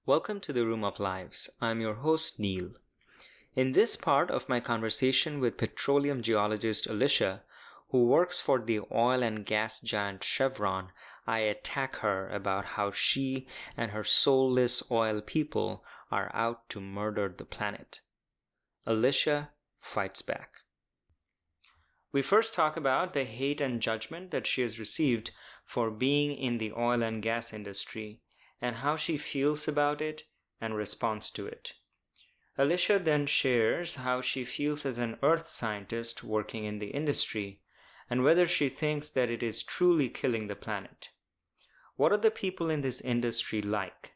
Welcome to the Room of Lives. I'm your host, Neil. In this part of my conversation with petroleum geologist Alicia, who works for the oil and gas giant Chevron, I attack her about how she and her soulless oil people are out to murder the planet. Alicia fights back. We first talk about the hate and judgment that she has received for being in the oil and gas industry, and how she feels about it and responds to it. Alicia then shares how she feels as an earth scientist working in the industry, and whether she thinks that it is truly killing the planet. What are the people in this industry like?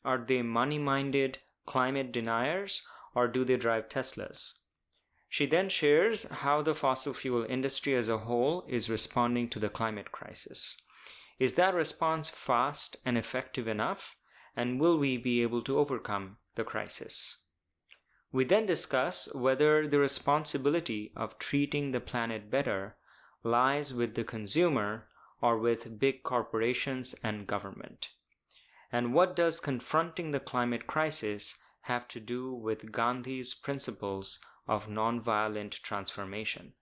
Are they money-minded climate deniers, or do they drive Teslas? She then shares how the fossil fuel industry as a whole is responding to the climate crisis. Is that response fast and effective enough? And will we be able to overcome the crisis? We then discuss whether the responsibility of treating the planet better lies with the consumer or with big corporations and government. And what does confronting the climate crisis have to do with Gandhi's principles of nonviolent transformation?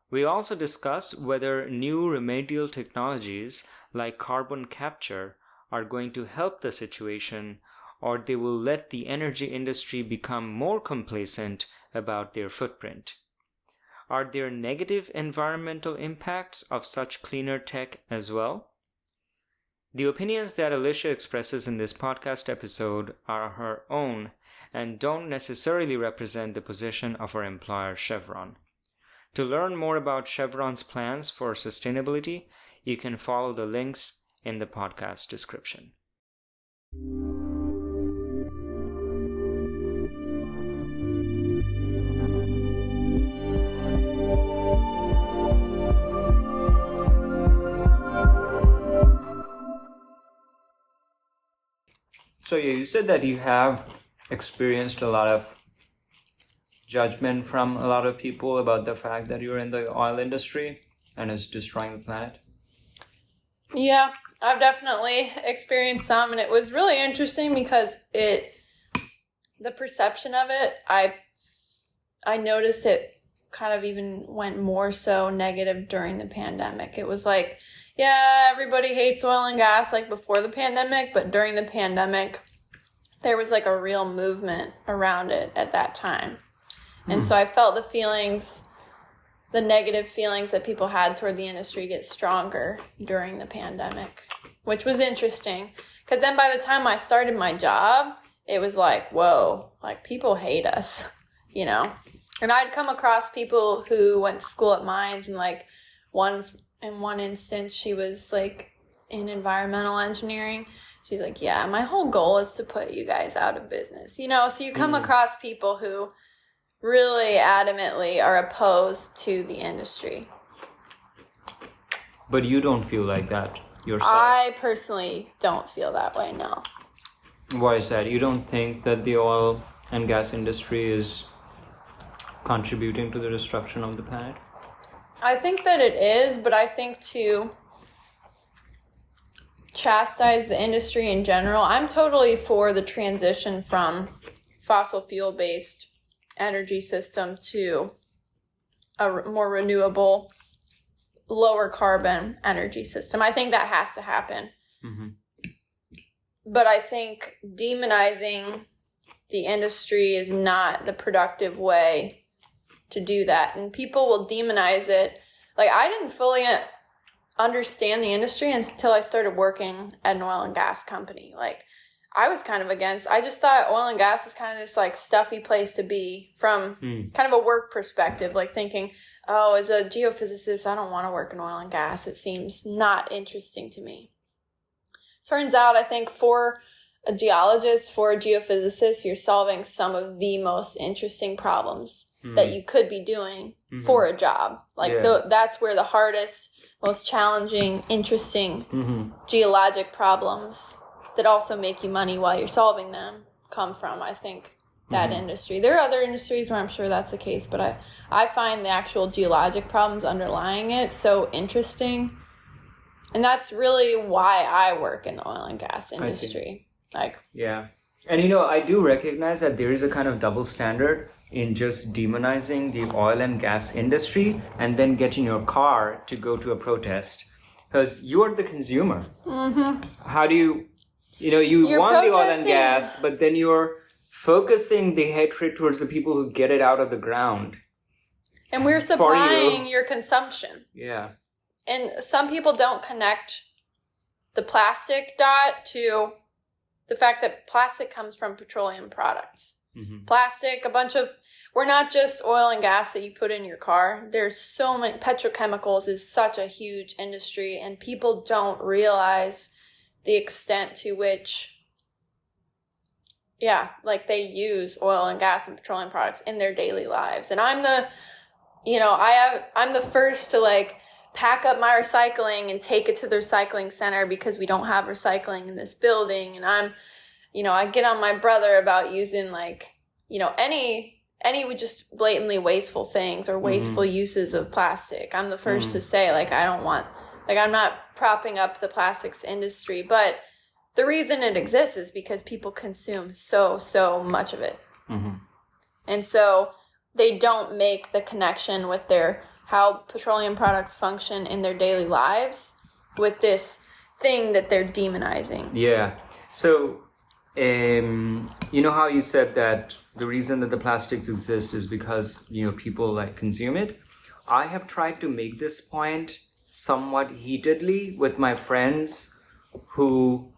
We also discuss whether new remedial technologies like carbon capture are going to help the situation, or they will let the energy industry become more complacent about their footprint. Are there negative environmental impacts of such cleaner tech as well? The opinions that Alicia expresses in this podcast episode are her own and don't necessarily represent the position of her employer, Chevron. To learn more about Chevron's plans for sustainability, you can follow the links in the podcast description. So you said that you have experienced a lot of judgment from a lot of people about the fact that you're in the oil industry and it's destroying the planet. Yeah, I've definitely experienced some, and it was really interesting because the perception of it, I noticed it kind of even went more so negative during the pandemic. It was like, yeah, everybody hates oil and gas like before the pandemic, but during the pandemic, there was like a real movement around it at that time. And so I felt the negative feelings that people had toward the industry get stronger during the pandemic, which was interesting. Because then by the time I started my job, it was like, whoa, like people hate us, you know? And I'd come across people who went to school at mines, and like in one instance, she was like in environmental engineering. She's like, yeah, my whole goal is to put you guys out of business, you know? So you come across people who really adamantly are opposed to the industry. But you don't feel like that yourself? I personally don't feel that way, no. Why is that? You don't think that the oil and gas industry is contributing to the destruction of the planet? I think that it is, but I think to chastise the industry in general, I'm totally for the transition from fossil fuel-based energy system to a more renewable, lower carbon energy system. I think that has to happen. Mm-hmm. But I think demonizing the industry is not the productive way to do that. And people will demonize it. Like, I didn't fully understand the industry until I started working at an oil and gas company. Like, I was kind of against. I just thought oil and gas is kind of this like stuffy place to be from kind of a work perspective, like thinking, oh, as a geophysicist, I don't want to work in oil and gas. It seems not interesting to me. Turns out, I think for a geologist, for a geophysicist, you're solving some of the most interesting problems that you could be doing for a job. Like that's where the hardest, most challenging, interesting geologic problems that also make you money while you're solving them come from, I think, that industry. There are other industries where I'm sure that's the case, but I find the actual geologic problems underlying it so interesting. And that's really why I work in the oil and gas industry. Like, yeah. And I do recognize that there is a kind of double standard in just demonizing the oil and gas industry and then getting your car to go to a protest. Because you are the consumer. Mm-hmm. How do you You're want the oil and protesting. gas, but then you're focusing the hatred towards the people who get it out of the ground. And we're supplying your consumption. Yeah. And some people don't connect the plastic dot to the fact that plastic comes from petroleum products. Mm-hmm. Plastic, we're not just oil and gas that you put in your car. There's so many, petrochemicals is such a huge industry, and people don't realize the extent to which, they use oil and gas and petroleum products in their daily lives. And I'm the first to pack up my recycling and take it to the recycling center because we don't have recycling in this building. And I get on my brother about using any just blatantly wasteful things or wasteful uses of plastic. I'm the first to say I'm not propping up the plastics industry, but the reason it exists is because people consume so much of it. Mm-hmm. And so they don't make the connection with how petroleum products function in their daily lives with this thing that they're demonizing. Yeah. So, how you said that the reason that the plastics exist is because, people consume it. I have tried to make this point somewhat heatedly with my friends who,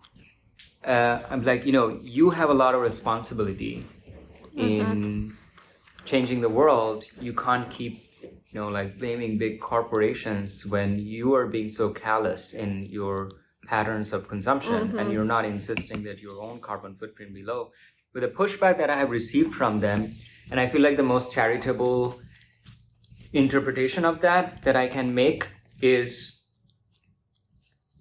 I'm like, you have a lot of responsibility in changing the world. You can't keep blaming big corporations when you are being so callous in your patterns of consumption and you're not insisting that your own carbon footprint be low. With the pushback that I have received from them, and I feel like the most charitable interpretation of that I can make is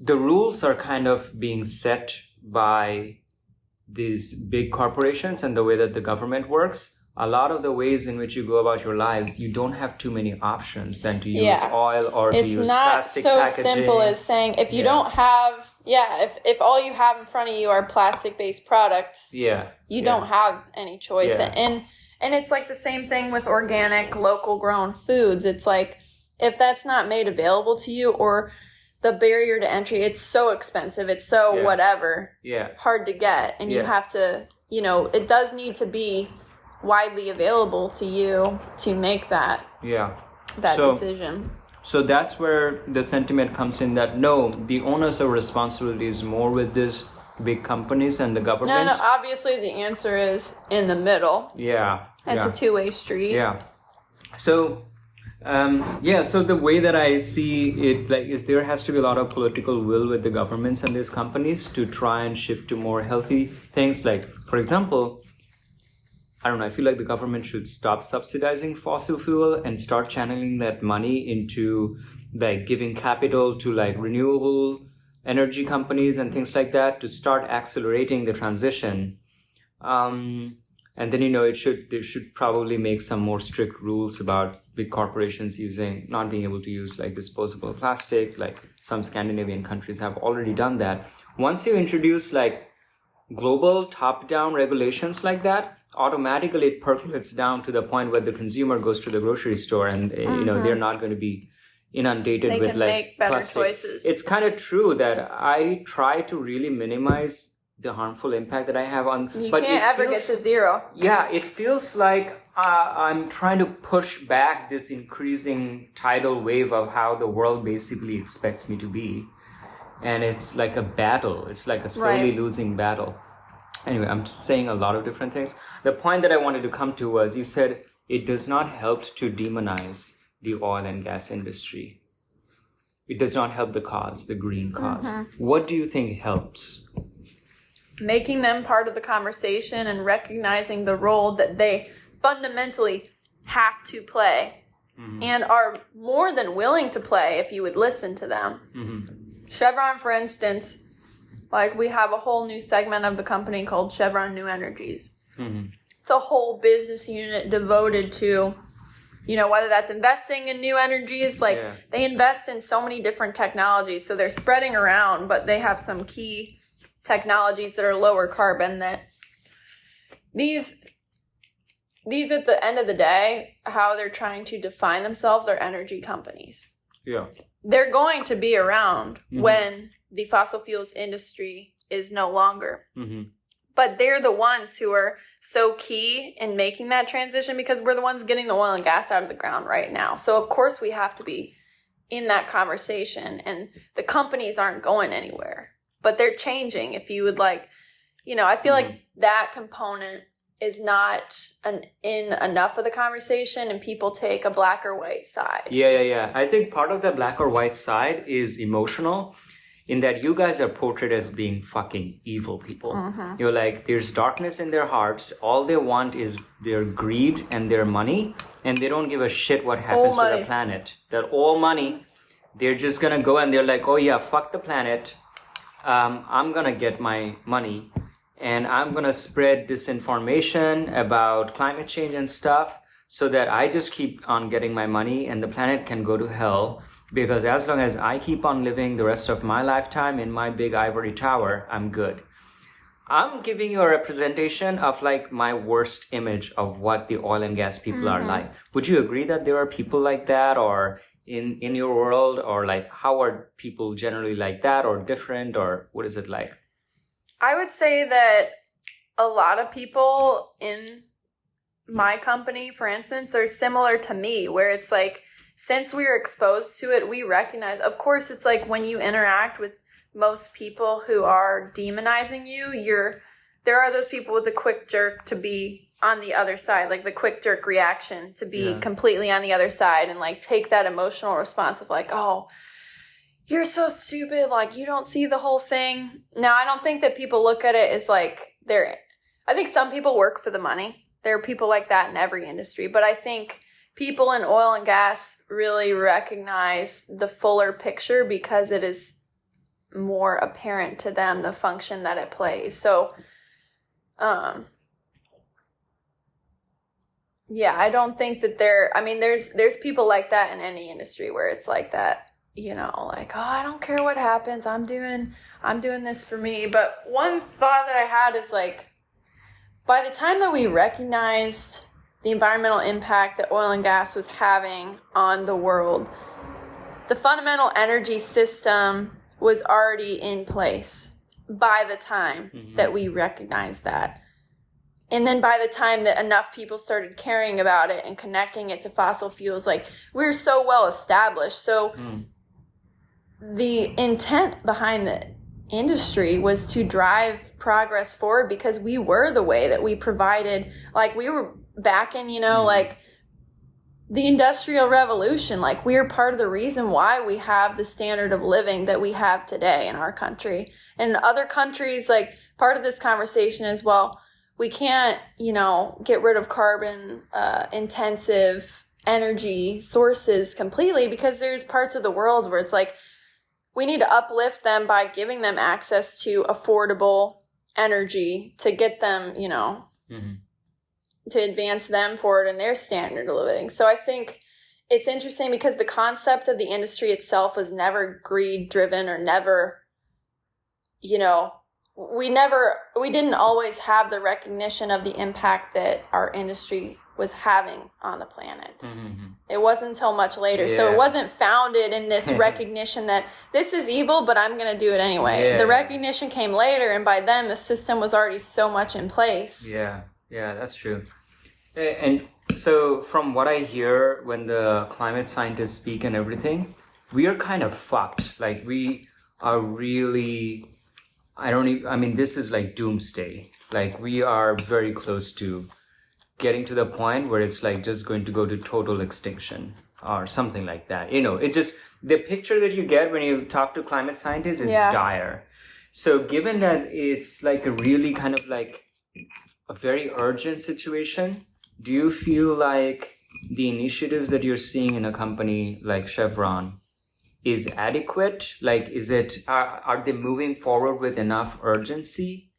the rules are kind of being set by these big corporations and the way that the government works. A lot of the ways in which you go about your lives, you don't have too many options than to use oil or to use plastic packaging. It's not so simple as saying if you don't have, if all you have in front of you are plastic-based products, you don't have any choice. Yeah. And it's like the same thing with organic, local grown foods. It's like if that's not made available to you or the barrier to entry, it's so expensive, it's so hard to get. And you have to, it does need to be widely available to you to make that decision. So that's where the sentiment comes in that no, the onus of responsibility is more with these big companies and the government. No, obviously the answer is in the middle. It's a two-way street. So so the way that I see it is there has to be a lot of political will with the governments and these companies to try and shift to more healthy things. Like, for example, I don't know, I feel like the government should stop subsidizing fossil fuel and start channeling that money into giving capital to renewable energy companies and things like that to start accelerating the transition. And then, they should probably make some more strict rules about big corporations not being able to use disposable plastic. Like some Scandinavian countries have already done that. Once you introduce global top-down regulations like that, automatically it percolates down to the point where the consumer goes to the grocery store and they're not going to be inundated with make better plastic choices. It's kind of true that I try to really minimize the harmful impact that I have on. You can't ever get to zero. Yeah, it feels like I'm trying to push back this increasing tidal wave of how the world basically expects me to be. And it's like a battle. It's like a slowly losing battle. Anyway, I'm saying a lot of different things. The point that I wanted to come to was you said it does not help to demonize the oil and gas industry. It does not help the cause, the green cause. What do you think helps? Making them part of the conversation and recognizing the role that they fundamentally have to play and are more than willing to play if you would listen to them. Chevron, for instance, we have a whole new segment of the company called Chevron New Energies. It's a whole business unit devoted to, whether that's investing in new energies, they invest in so many different technologies. So they're spreading around, but they have some key technologies that are lower carbon, that these at the end of the day, how they're trying to define themselves are energy companies. Yeah. They're going to be around when the fossil fuels industry is no longer. But they're the ones who are so key in making that transition, because we're the ones getting the oil and gas out of the ground right now. So, of course, we have to be in that conversation. And the companies aren't going anywhere. But they're changing. If you would like, I feel like that component is not in enough of the conversation, and people take a black or white side. Yeah. I think part of the black or white side is emotional, in that you guys are portrayed as being fucking evil people. You're like, there's darkness in their hearts. All they want is their greed and their money, and they don't give a shit what happens to the planet. They're all money. They're just gonna go and they're like, oh yeah, fuck the planet. I'm gonna get my money. And I'm going to spread disinformation about climate change and stuff, so that I just keep on getting my money and the planet can go to hell. Because as long as I keep on living the rest of my lifetime in my big ivory tower, I'm good. I'm giving you a representation of like my worst image of what the oil and gas people are like. Would you agree that there are people like that, or in your world, or like how are people generally like that, or different, or what is it like? I would say that a lot of people in my company, for instance, are similar to me, where it's like, since we are exposed to it, we recognize, of course, it's like when you interact with most people who are demonizing you, there are those people with a quick jerk to be on the other side, like the quick jerk reaction to be completely on the other side and like take that emotional response of like, oh, you're so stupid, like, you don't see the whole thing. Now, I don't think that people look at it as like I think some people work for the money. There are people like that in every industry. But I think people in oil and gas really recognize the fuller picture, because it is more apparent to them the function that it plays. So, I don't think that there's people like that in any industry where it's like that. Like, oh, I don't care what happens. I'm doing this for me. But one thought that I had is like, by the time that we recognized the environmental impact that oil and gas was having on the world, the fundamental energy system was already in place by the time that we recognized that. And then by the time that enough people started caring about it and connecting it to fossil fuels, like, we're so well established. So the intent behind the industry was to drive progress forward, because we were the way that we provided, like, we were back in, like the Industrial Revolution, like, we are part of the reason why we have the standard of living that we have today in our country. And other countries, like, part of this conversation is, well, we can't, get rid of carbon intensive energy sources completely, because there's parts of the world where it's like, we need to uplift them by giving them access to affordable energy to get them, to advance them forward in their standard of living. So I think it's interesting, because the concept of the industry itself was never greed driven, or never, we didn't always have the recognition of the impact that our industry was having on the planet. It wasn't until much later. So it wasn't founded in this recognition that this is evil, but I'm going to do it anyway. The recognition came later, and by then the system was already so much in place. Yeah, that's true. And so from what I hear when the climate scientists speak and everything, we are kind of fucked. Like, we are really, this is like doomsday. Like, we are very close to getting to the point where it's like just going to go to total extinction or something like that. It just, the picture that you get when you talk to climate scientists is dire. So given that it's like a really kind of like a very urgent situation, do you feel like the initiatives that you're seeing in a company like Chevron is adequate? Like, are they moving forward with enough urgency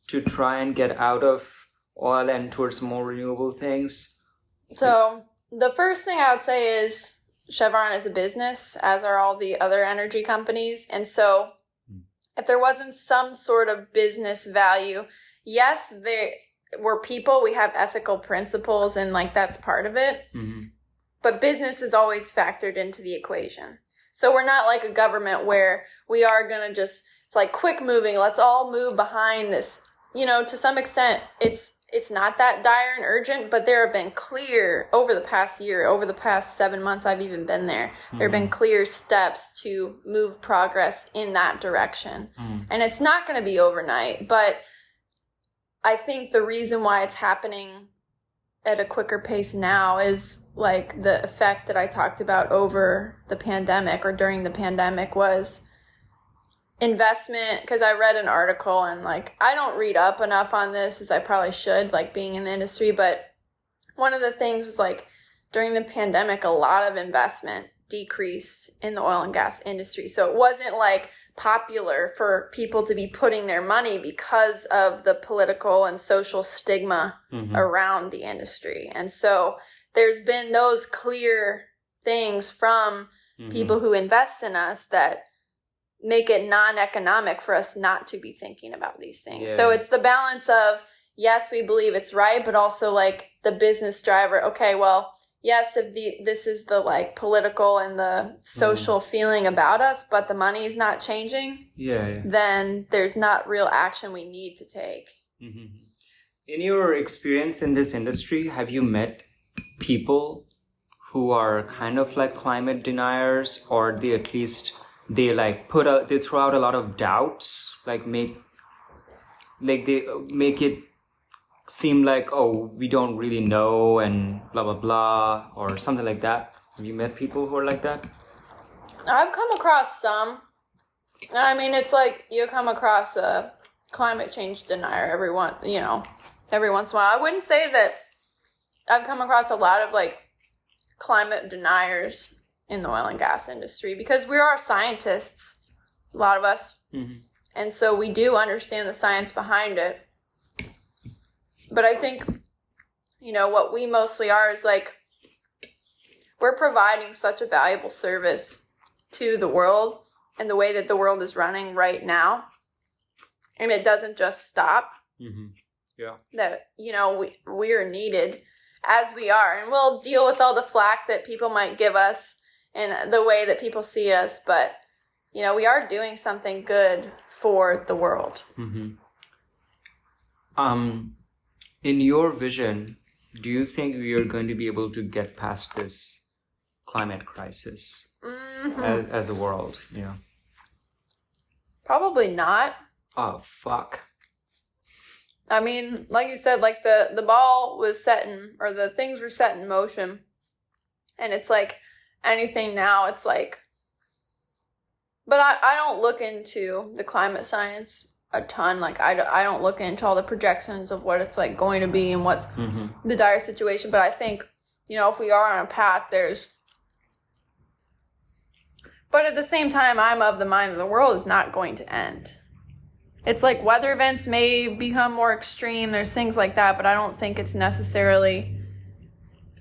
to try and get out of oil and towards more renewable things? So the first thing I would say is Chevron is a business, as are all the other energy companies. And so if there wasn't some sort of business value, yes, we're people, we have ethical principles, and like that's part of it. Mm-hmm. But business is always factored into the equation. So we're not like a government where we are going to just, it's like quick moving, let's all move behind this. You know, to some extent, it's not that dire and urgent, but there have been clear, over the past year, over the past 7 months I've even been there, there have been clear steps to move progress in that direction. And it's not going to be overnight, but I think the reason why it's happening at a quicker pace now is like the effect that I talked about over the pandemic or during the pandemic was investment. Because I read an article, and like I don't read up enough on this as I probably should, like being in the industry, but one of the things was like during the pandemic a lot of investment decreased in the oil and gas industry. So it wasn't like popular for people to be putting their money because of the political and social stigma around the industry. And so there's been those clear things from people who invest in us that make it non-economic for us not to be thinking about these things. Yeah. So it's the balance of, yes, we believe it's right, but also like the business driver. Okay, well, yes, if this is the like political and the social feeling about us, but the money is not changing, then there's not real action we need to take. Mm-hmm. In your experience in this industry, have you met people who are kind of like climate deniers, or they at least they like they throw out a lot of doubts, they make it seem like, oh, we don't really know and blah blah blah, or something like that? Have you met people who are like that? I've come across some, and I mean, it's like you come across a climate change denier every once in a while. I wouldn't say that I've come across a lot of like climate deniers in the oil and gas industry, because we are scientists, a lot of us, and so we do understand the science behind it. But I think, what we mostly are is like, we're providing such a valuable service to the world and the way that the world is running right now, and it doesn't just stop. That, we are needed as we are, and we'll deal with all the flack that people might give us and the way that people see us, but, we are doing something good for the world. In your vision, do you think we are going to be able to get past this climate crisis as a world? Probably not. Oh, fuck. I mean, like you said, like the ball was or the things were set in motion. And it's like anything now, it's like, but I don't look into the climate science a ton. Like I don't look into all the projections of what it's like going to be and what's the dire situation. But I think, if we are on a path, but at the same time, I'm of the mind that the world is not going to end. It's like weather events may become more extreme. There's things like that, but I don't think it's necessarily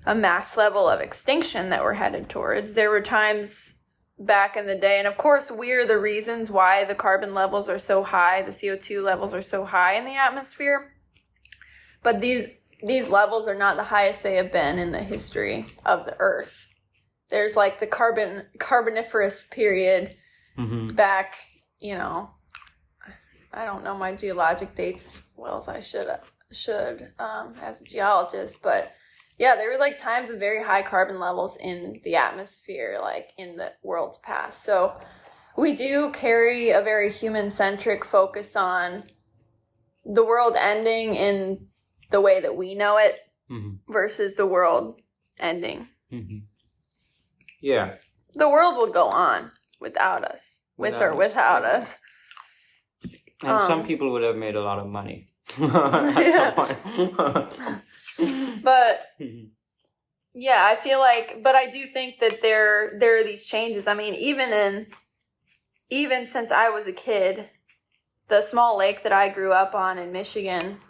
a mass level of extinction that we're headed towards. There were times back in the day, and of course we're the reasons why the carbon levels are so high, the CO2 levels are so high in the atmosphere. But these levels are not the highest they have been in the history of the Earth. There's like the Carboniferous period back, I don't know my geologic dates as well as I should as a geologist, but yeah, there were like times of very high carbon levels in the atmosphere, like in the world's past. So we do carry a very human-centric focus on the world ending in the way that we know it versus the world ending. Yeah. The world will go on without us, with or without us. And some people would have made a lot of money at some point. But yeah, I feel like, but I do think that there are these changes. I mean, even since I was a kid, the small lake that I grew up on in Michigan,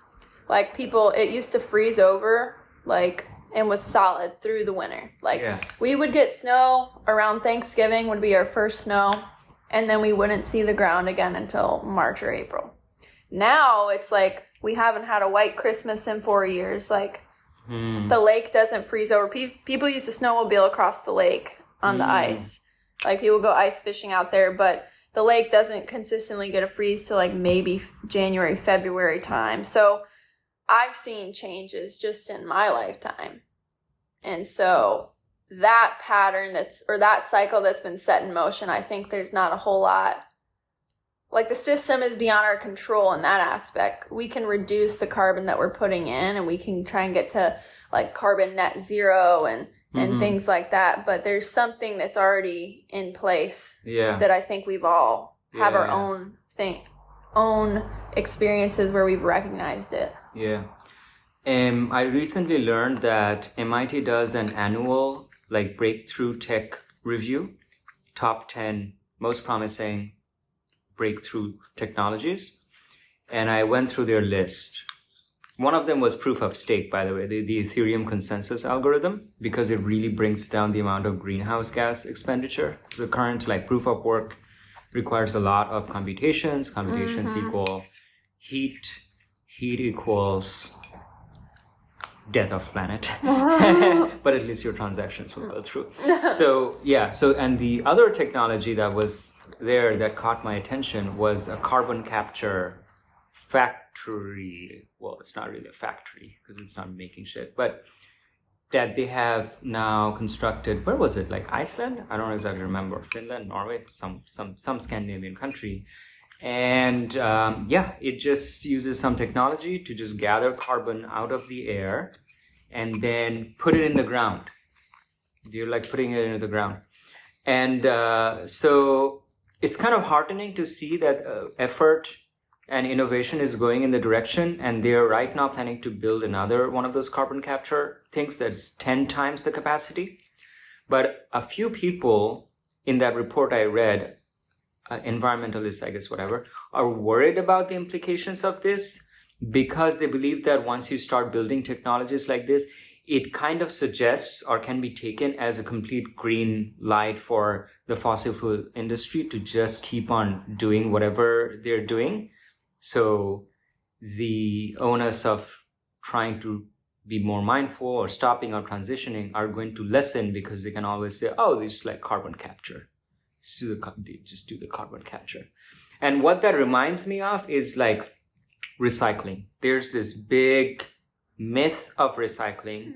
like it used to freeze over, like, and was solid through the winter. Like we would get snow around Thanksgiving would be our first snow. and then we wouldn't see the ground again until March or April. Now it's like we haven't had a white Christmas in 4 years. Like the lake doesn't freeze over. People used to snowmobile across the lake on the ice. Like people go ice fishing out there, but the lake doesn't consistently get a freeze till like maybe January, February time. So I've seen changes just in my lifetime. And so that pattern that cycle that's been set in motion, I think there's not a whole lot. Like the system is beyond our control in that aspect. We can reduce the carbon that we're putting in, and we can try and get to like carbon net zero and things like that. But there's something that's already in place that I think we've all have our own experiences where we've recognized it. Yeah. I recently learned that MIT does an annual like breakthrough tech review, top 10 most promising breakthrough technologies, and I went through their list. One of them was proof of stake, by the way, the Ethereum consensus algorithm, because it really brings down the amount of greenhouse gas expenditure. So the current like proof of work requires a lot of computations. Computations equal heat equals death of planet. But at least your transactions will go through. So and the other technology that was there that caught my attention was a carbon capture factory. Well, it's not really a factory because it's not making shit, but that they have now constructed. Where was it? Like Iceland? I don't exactly remember. Finland, Norway, some Scandinavian country. And it just uses some technology to just gather carbon out of the air and then put it in the ground. You're like putting it into the ground. And so it's kind of heartening to see that effort and innovation is going in the direction. And they're right now planning to build another one of those carbon capture things that's 10 times the capacity. But a few people in that report I read, environmentalists, I guess, whatever, are worried about the implications of this because they believe that once you start building technologies like this, it kind of suggests or can be taken as a complete green light for the fossil fuel industry to just keep on doing whatever they're doing. So the onus of trying to be more mindful or stopping or transitioning are going to lessen because they can always say, oh, this is like carbon capture. Just do the carbon capture. And what that reminds me of is like recycling. There's this big myth of recycling.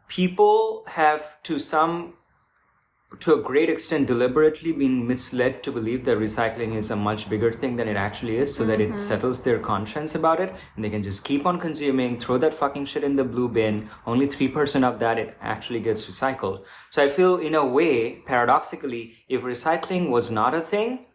People have to a great extent deliberately been misled to believe that recycling is a much bigger thing than it actually is, so that it settles their conscience about it and they can just keep on consuming, throw that fucking shit in the blue bin. Only 3% of that it actually gets recycled. So I feel in a way, paradoxically, if recycling was not a thing,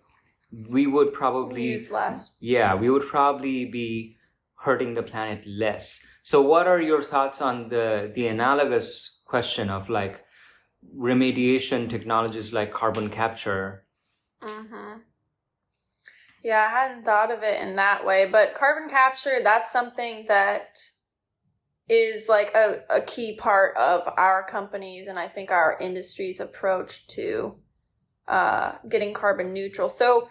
we would probably use less. Yeah, we would probably be hurting the planet less. So what are your thoughts on the analogous question of like remediation technologies like carbon capture? Yeah, I hadn't thought of it in that way, but carbon capture, that's something that is like a key part of our companies and I think our industry's approach to getting carbon neutral. So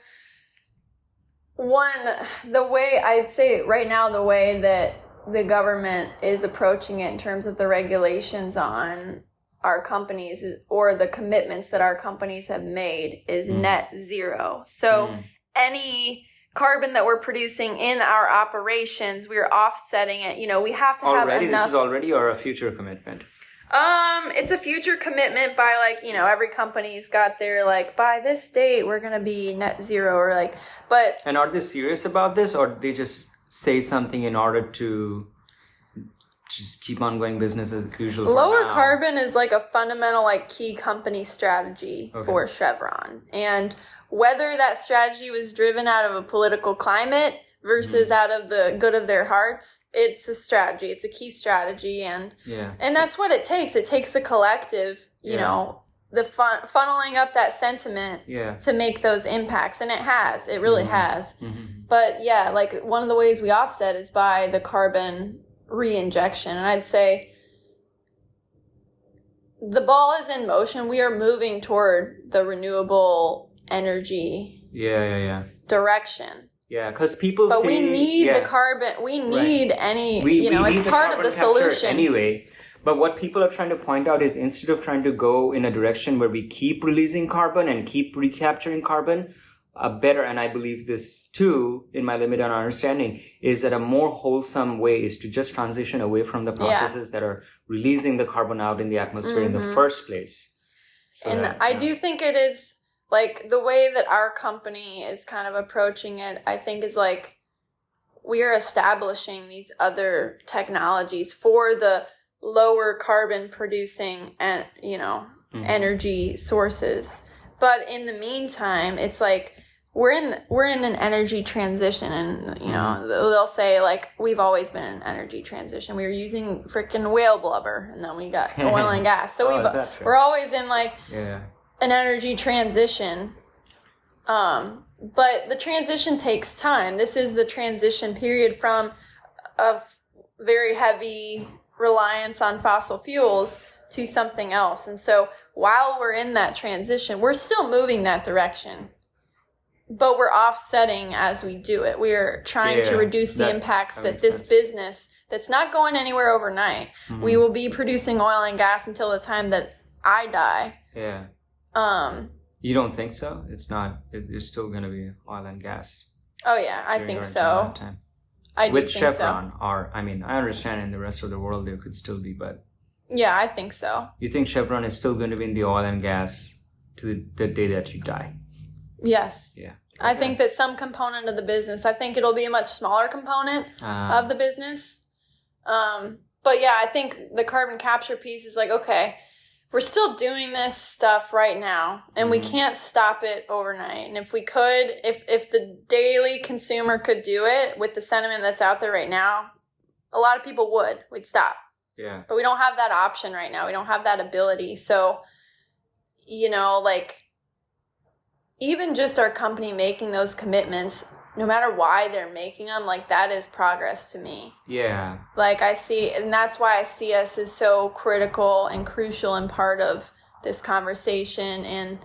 the way I'd say right now, the way that the government is approaching it in terms of the regulations on our companies or the commitments that our companies have made is net zero. So any carbon that we're producing in our operations, we're offsetting it. You know, we have to have enough. This is already or a future commitment? It's a future commitment by like, you know, every company's got their like, by this date, we're going to be net zero or like, but. And are they serious about this or they just say something in order to just keep on going business as usual? Lower carbon is like a fundamental, like key company strategy for Chevron. And whether that strategy was driven out of a political climate versus out of the good of their hearts, it's a strategy. It's a key strategy. And that's what it takes. It takes a collective, you know, the funneling up that sentiment to make those impacts. And it really has. But yeah, like one of the ways we offset is by the carbon reinjection. And I'd say the ball is in motion. We are moving toward the renewable energy direction. Yeah, because people but say... we need the carbon. We need it's part of the solution. Anyway, but what people are trying to point out is instead of trying to go in a direction where we keep releasing carbon and keep recapturing carbon, a better, and I believe this too, in my limited understanding, is that a more wholesome way is to just transition away from the processes that are releasing the carbon out in the atmosphere in the first place. So I do think it is, like, the way that our company is kind of approaching it, I think is like, we are establishing these other technologies for the lower carbon producing and, energy sources. But in the meantime, it's like, we're in an energy transition, and they'll say, like, we've always been in an energy transition. We were using freaking whale blubber, and then we got oil and gas. So we're always in like an energy transition. But the transition takes time. This is the transition period from a very heavy reliance on fossil fuels to something else. And so while we're in that transition, we're still moving that direction. But we're offsetting as we do it. We're trying to reduce the impacts that this business, that's not going anywhere overnight. We will be producing oil and gas until the time that I die. Yeah. You don't think so? It's not. There's still going to be oil and gas. Oh yeah, I think so. I do with think Chevron, so. I understand in the rest of the world there could still be, but yeah, I think so. You think Chevron is still going to be in the oil and gas to the day that you die? Yes. Yeah. Okay. I think that some component of the business, I think it'll be a much smaller component of the business. But yeah, I think the carbon capture piece is like, okay, we're still doing this stuff right now, and we can't stop it overnight. And if we could, if the daily consumer could do it with the sentiment that's out there right now, a lot of people would stop. Yeah. But we don't have that option right now. We don't have that ability. So, like, even just our company making those commitments, no matter why they're making them, like, that is progress to me. Yeah. Like, I see, and that's why I see us as so critical and crucial and part of this conversation. And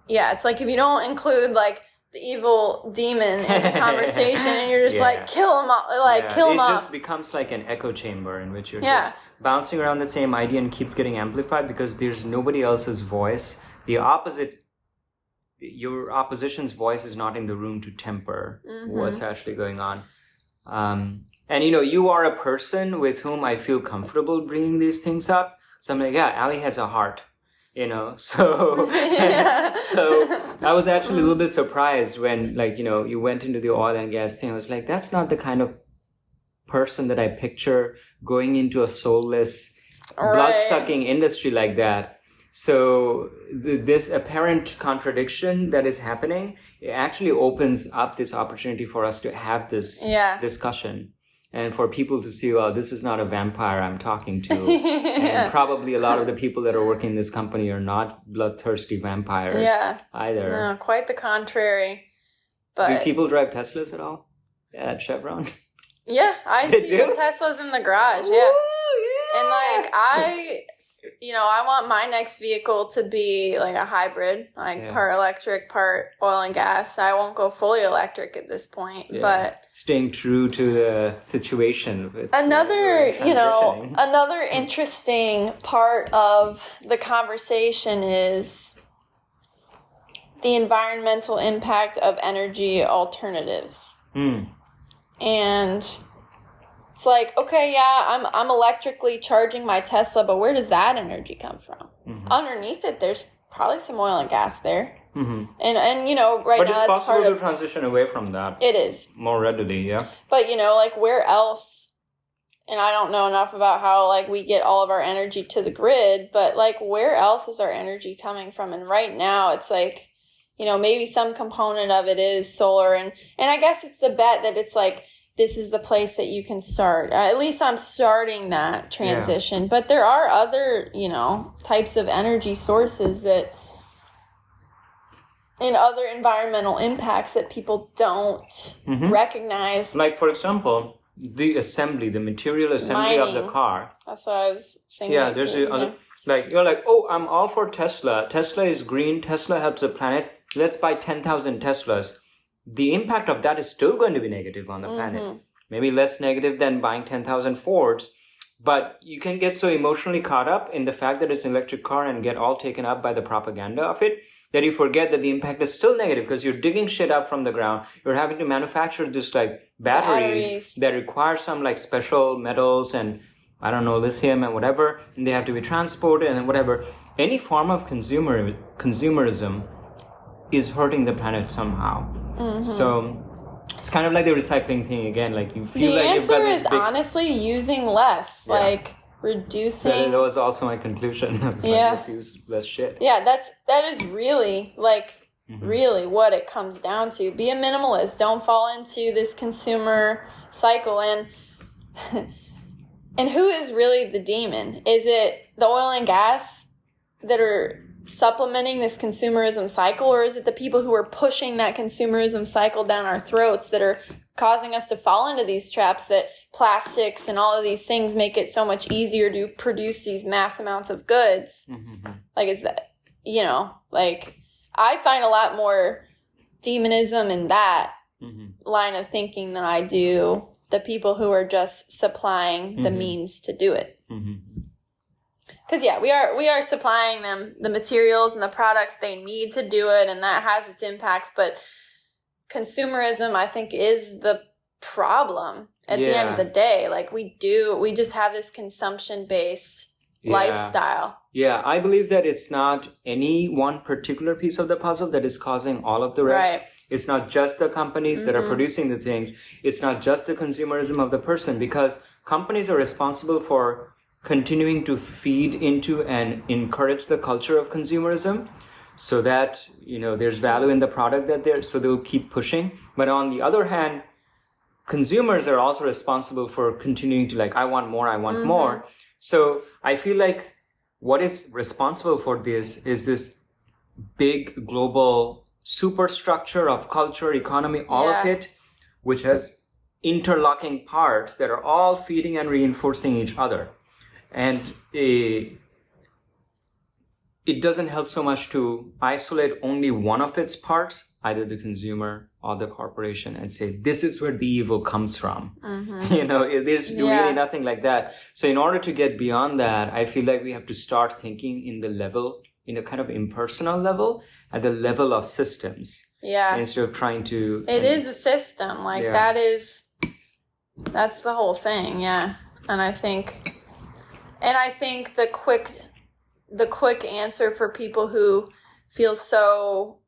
yeah, it's like, if you don't include, like, the evil demon in the conversation and you're just like, kill him off, kill him off. It just becomes like an echo chamber in which you're just bouncing around the same idea and keeps getting amplified because there's nobody else's voice. Your opposition's voice is not in the room to temper what's actually going on. And you are a person with whom I feel comfortable bringing these things up. So I'm like, Ali has a heart, so so I was actually a little bit surprised when, you went into the oil and gas thing. I was like, that's not the kind of person that I picture going into a soulless, blood-sucking industry like that. So this apparent contradiction that is happening, it actually opens up this opportunity for us to have this discussion and for people to see, well, this is not a vampire I'm talking to. And probably a lot of the people that are working in this company are not bloodthirsty vampires either. No, quite the contrary. But do people drive Teslas at all at Chevron? Yeah, I see some Teslas in the garage. Ooh, yeah. And I want my next vehicle to be like a hybrid, part electric, part oil and gas. I won't go fully electric at this point, but staying true to the situation. With another interesting part of the conversation is the environmental impact of energy alternatives. And it's like, okay, I'm electrically charging my Tesla, but where does that energy come from? Underneath it, there's probably some oil and gas there. And right but now it's that's part possible of... to transition away from that. It is. More readily, yeah. But, where else... And I don't know enough about how, we get all of our energy to the grid, but, where else is our energy coming from? And right now, it's like, maybe some component of it is solar. And I guess it's the bet that it's like, this is the place that you can start. At least I'm starting that transition. Yeah. But there are other, types of energy sources that, and other environmental impacts that people don't recognize. Like, for example, the material assembly mining. of the car. That's what I was thinking. Yeah, there's Like, you're like, oh, I'm all for Tesla. Tesla is green. Tesla helps the planet. Let's buy 10,000 Teslas. The impact of that is still going to be negative on the planet. Maybe less negative than buying 10,000 Fords. But you can get so emotionally caught up in the fact that it's an electric car and get all taken up by the propaganda of it that you forget that the impact is still negative because you're digging shit up from the ground. You're having to manufacture this like batteries that require some like special metals and I don't know, lithium and whatever, and they have to be transported and whatever. Any form of consumerism is hurting the planet somehow. So it's kind of like the recycling thing again. Like you feel like you've got this The answer is honestly using less, like reducing. That was also my conclusion. Like, just use less shit. Yeah, that is really like really what it comes down to. Be a minimalist. Don't fall into this consumer cycle And who is really the demon? Is it the oil and gas that are supplementing this consumerism cycle, or is it the people who are pushing that consumerism cycle down our throats that are causing us to fall into these traps that plastics and all of these things make it so much easier to produce these mass amounts of goods? Like, is that, like, I find a lot more demonism in that line of thinking than I do the people who are just supplying the means to do it. Because, we are supplying them the materials and the products they need to do it, and that has its impacts. But consumerism, I think, is the problem at the end of the day. Like, we just have this consumption-based lifestyle. Yeah, I believe that it's not any one particular piece of the puzzle that is causing all of the rest. Right. It's not just the companies that are producing the things. It's not just the consumerism of the person, because companies are responsible for continuing to feed into and encourage the culture of consumerism so that, there's value in the product so they'll keep pushing. But on the other hand, consumers are also responsible for continuing to like, I want more, I want more. So I feel like what is responsible for this is this big global superstructure of culture, economy, all of it, which has interlocking parts that are all feeding and reinforcing each other. And it doesn't help so much to isolate only one of its parts, either the consumer or the corporation, and say, this is where the evil comes from. There's really nothing like that. So in order to get beyond that, I feel like we have to start thinking in a kind of impersonal level, at the level of systems. Yeah. Instead of trying to... It is a system. Like, that's the whole thing, And I think the quick answer for people who feel so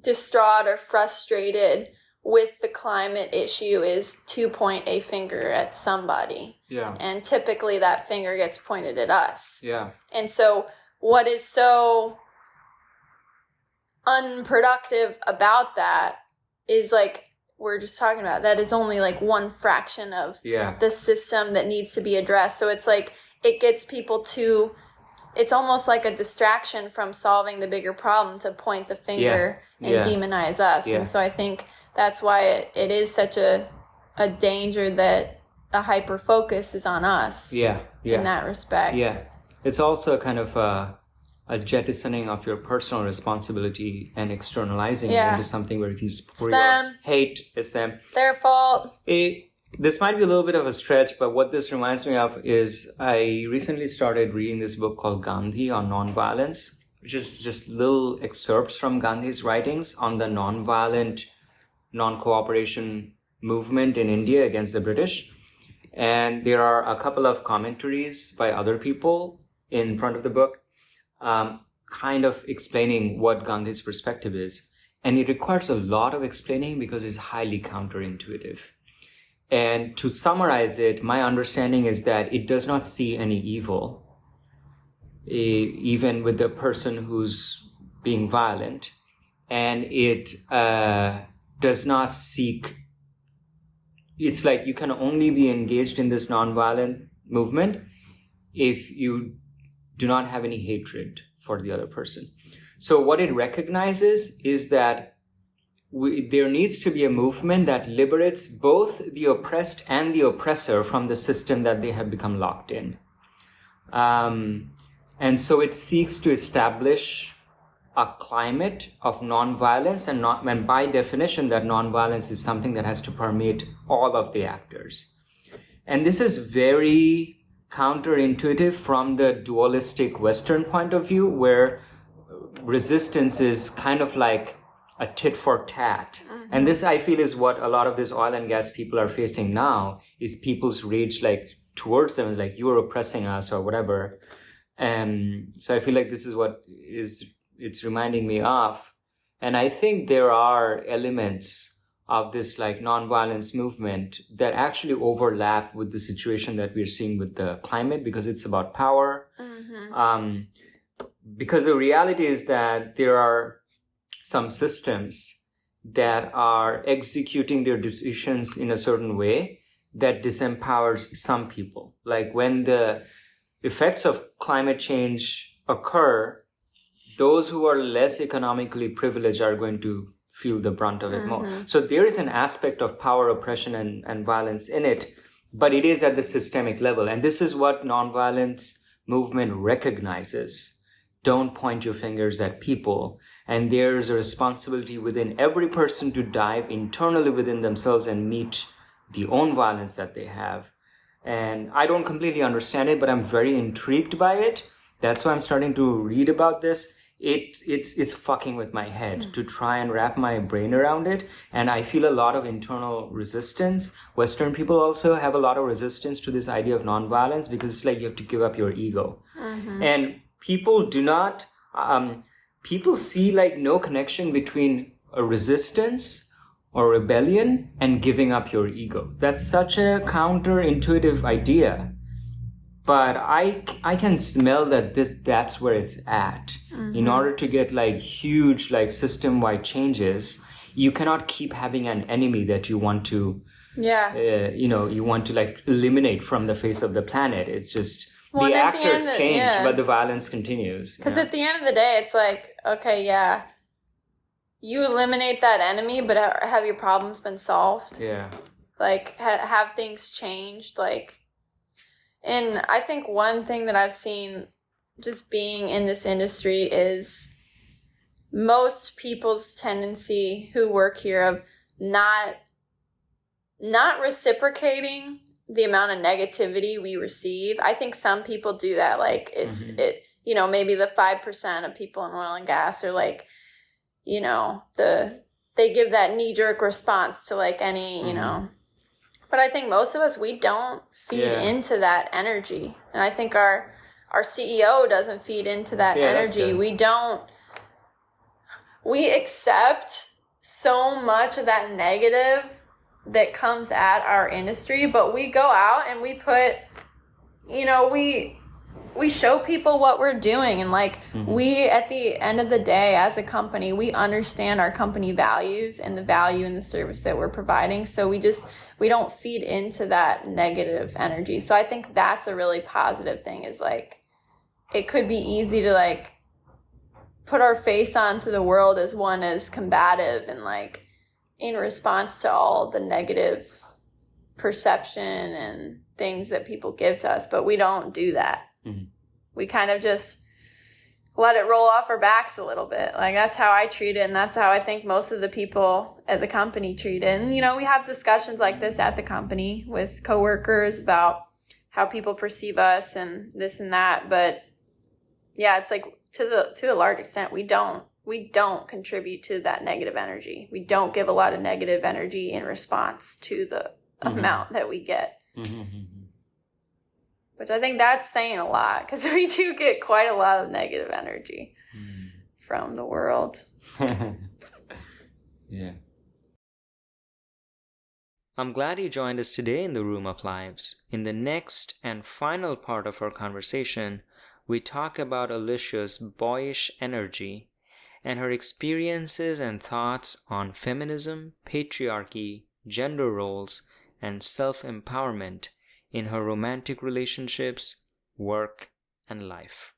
distraught or frustrated with the climate issue is to point a finger at somebody. Yeah. And typically that finger gets pointed at us. Yeah. And so what is so unproductive about that is, like we're just talking about, that is only like one fraction of the system that needs to be addressed. So it's like it gets people to, it's almost like a distraction from solving the bigger problem to point the finger and demonize us. And so I think that's why it is such a danger that the hyper focus is on us in that respect. It's also kind of a jettisoning of your personal responsibility and externalizing it into something where you can just pour your hate. It's them. Their fault. This might be a little bit of a stretch, but what this reminds me of is I recently started reading this book called Gandhi on Nonviolence, which is just little excerpts from Gandhi's writings on the nonviolent non-cooperation movement in India against the British. And there are a couple of commentaries by other people in front of the book, kind of explaining what Gandhi's perspective is. And it requires a lot of explaining because it's highly counterintuitive. And to summarize it, my understanding is that it does not see any evil, even with the person who's being violent. And it does not seek, it's like you can only be engaged in this nonviolent movement if you do not have any hatred for the other person. So what it recognizes is that there needs to be a movement that liberates both the oppressed and the oppressor from the system that they have become locked in. And so it seeks to establish a climate of nonviolence, and by definition, that nonviolence is something that has to permeate all of the actors. And this is very counterintuitive from the dualistic Western point of view, where resistance is kind of like a tit for tat. And this, I feel, is what a lot of these oil and gas people are facing now, is people's rage like towards them, like, you are oppressing us or whatever. And so I feel like this is what it's reminding me of. And I think there are elements of this like nonviolence movement that actually overlap with the situation that we're seeing with the climate, because it's about power. Because the reality is that there are some systems that are executing their decisions in a certain way that disempowers some people. Like when the effects of climate change occur, those who are less economically privileged are going to feel the brunt of it more. So there is an aspect of power, oppression, and violence in it, but it is at the systemic level. And this is what nonviolence movement recognizes. Don't point your fingers at people. And there's a responsibility within every person to dive internally within themselves and meet the own violence that they have. And I don't completely understand it, but I'm very intrigued by it. That's why I'm starting to read about this. It's fucking with my head to try and wrap my brain around it. And I feel a lot of internal resistance. Western people also have a lot of resistance to this idea of nonviolence, because it's like you have to give up your ego. And people do not, people see like no connection between a resistance or rebellion and giving up your ego. That's such a counterintuitive idea. But I can smell that that's where it's at. In order to get like huge like system-wide changes, you cannot keep having an enemy that you want to, you want to like eliminate from the face of the planet. It's just the actors change, but the violence continues. Because at the end of the day, it's like, okay, yeah, you eliminate that enemy, but have your problems been solved? Yeah. Like, have things changed? Like, and I think one thing that I've seen just being in this industry is most people's tendency who work here of not reciprocating the amount of negativity we receive. I think some people do that. Like maybe the 5% of people in oil and gas are like, they give that knee-jerk response to like any, But I think most of us, we don't feed into that energy. And I think our CEO doesn't feed into that energy. We accept so much of that negative that comes at our industry, but we go out and we put, we show people what we're doing. And like we, at the end of the day, as a company, we understand our company values and the value in the service that we're providing. So we don't feed into that negative energy. So I think that's a really positive thing, is like, it could be easy to like put our face onto the world as one as combative and like in response to all the negative perception and things that people give to us. But we don't do that. We kind of just let it roll off our backs a little bit. Like, that's how I treat it, and that's how I think most of the people at the company treat it. And, we have discussions like this at the company with coworkers about how people perceive us and this and that. But yeah, it's like to a large extent, we don't contribute to that negative energy. We don't give a lot of negative energy in response to the amount that we get. Which I think that's saying a lot, because we do get quite a lot of negative energy from the world. Yeah. I'm glad you joined us today in the Room of Lives. In the next and final part of our conversation, we talk about Alicia's boyish energy and her experiences and thoughts on feminism, patriarchy, gender roles, and self-empowerment in her romantic relationships, work, and life.